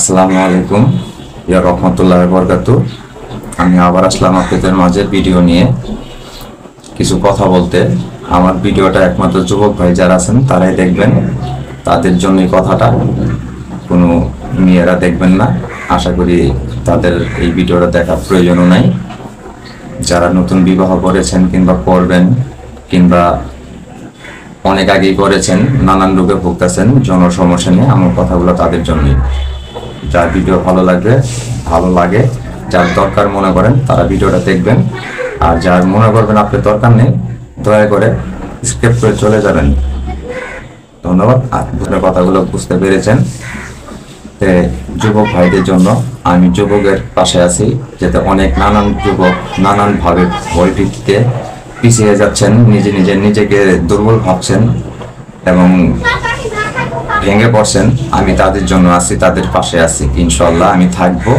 আসসালামু আলাইকুম ইয়া রহমতুল্লাহ বরকাতু। আমি আবার আসলাম আপনাদের মাঝে ভিডিও নিয়ে কিছু কথা বলতে। আমার ভিডিওটা একমাত্র যুবক ভাই যারা আছেন তারাই দেখবেন, তাদের জন্য এই কথাটা, কোনো মেয়েরা দেখবেন না। আশা করি তাদের এই ভিডিওটা দেখার প্রয়োজনও নাই। যারা নতুন বিবাহ করেছেন কিংবা করবেন কিংবা অনেক আগেই করেছেন, নানান রোগে ভুগতেছেন, জনসমস্যা নিয়ে আমার কথাগুলো তাদের জন্যই। যার ভিডিও ভালো লাগে, যার দরকার মনে করেন তারা ভিডিওটা দেখবেন, আর যার মনে করবেন আপনার দরকার নেই দয়া করে স্কিপ করে চলে যাবেন। ধন্যবাদ। আপনার কথাগুলো বুঝতে পেরেছেন। যুবক ভাইদের জন্য আমি যুবকের পাশে আছি, যাতে নানান যুবক নানানভাবে ভয় ভিত্তিতে পিছিয়ে যাচ্ছেন, নিজেকে দুর্বল ভাবছেন এবং ভেঙে পড়ছেন। আমি তাদের জন্য আছি, তাদের পাশে আছি, ইনশাল্লাহ আমি থাকবো।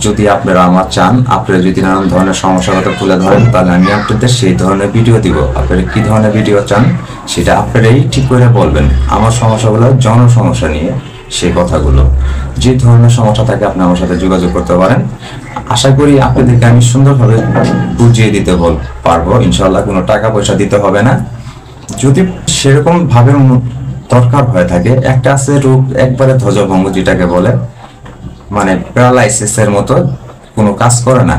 যদি আপনারা আমার চান, আপনারা যদি নানান ধরনের সমস্যার কথা তুলে ধরেন, তাহলে আমি আপনাদের সেই ধরনের ভিডিও দিব। আপনারা কি ধরনের ভিডিও চান সেটা আপনারাই ঠিক করে বলবেন। আমার সমস্যাগুলো জনসমস্যা নিয়ে, সেই কথাগুলো, যে ধরনের সমস্যা থাকে আপনি আমার সাথে যোগাযোগ করতে পারেন। আশা করি আপনাদেরকে আমি সুন্দরভাবে বুঝিয়ে দিতে পারবো, ইনশাল্লাহ। কোনো টাকা পয়সা দিতে হবে না। যদি সেরকম ভাবে দরকার হয়ে থাকে, একটা আছে রোগ একবারে ধ্বজভঙ্গ, যেটাকে বলে মানে প্যারালাইসিসের মতো, কোনো কাজ করে না,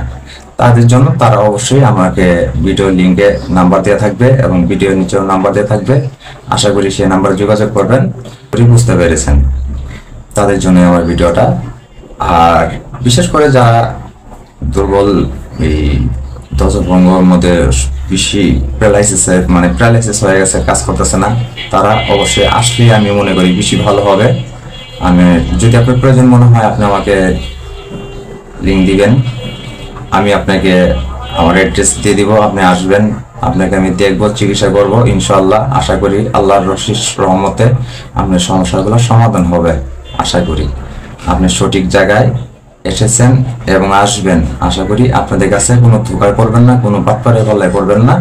তাদের জন্য তারা অবশ্যই আমাকে ভিডিও লিঙ্কে নাম্বার দেওয়া থাকবে এবং ভিডিও নিচেও নাম্বার দেওয়া থাকবে। আশা করি সেই নাম্বারে যোগাযোগ করবেন। বুঝতে পেরেছেন, তাদের জন্য আমার ভিডিওটা। আর বিশেষ করে যারা দুর্বল, এই ধ্বজভঙ্গের মধ্যে বেশি প্যারালাইসিস হয়ে গেছে, কাজ করতেছে না, তারা অবশ্যই আসলে আমি মনে করি বেশি ভালো হবে। আমি যদি আপনার প্রয়োজন মনে হয়, আপনি আমাকে লিঙ্ক দিবেন, আমি আপনাকে আমার অ্যাড্রেস দিয়ে দিব, আপনি আসবেন, আপনাকে আমি দেখবো, চিকিৎসা করব, ইনশাল্লাহ। আশা করি আল্লাহর রহমতে আপনার সমস্যাগুলো সমাধান হবে। আশা করি আপনি সঠিক জায়গায় এসেছেন এবং আসবেন। আশা করি আপনাদের কাছে কোনো ধোঁকা করবেন না, কোনো বাটপারে গলায় করবেন না।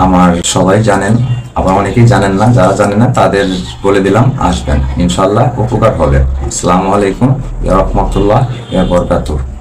আমার সবাই জানেন, আবার অনেকেই জানেন না। যারা জানেন না তাদের বলে দিলাম, আসবেন, ইনশাল্লাহ উপকার হবে। আসসালামু আলাইকুম ওয়া রাহমাতুল্লাহি ওয়া বারাকাতুহু।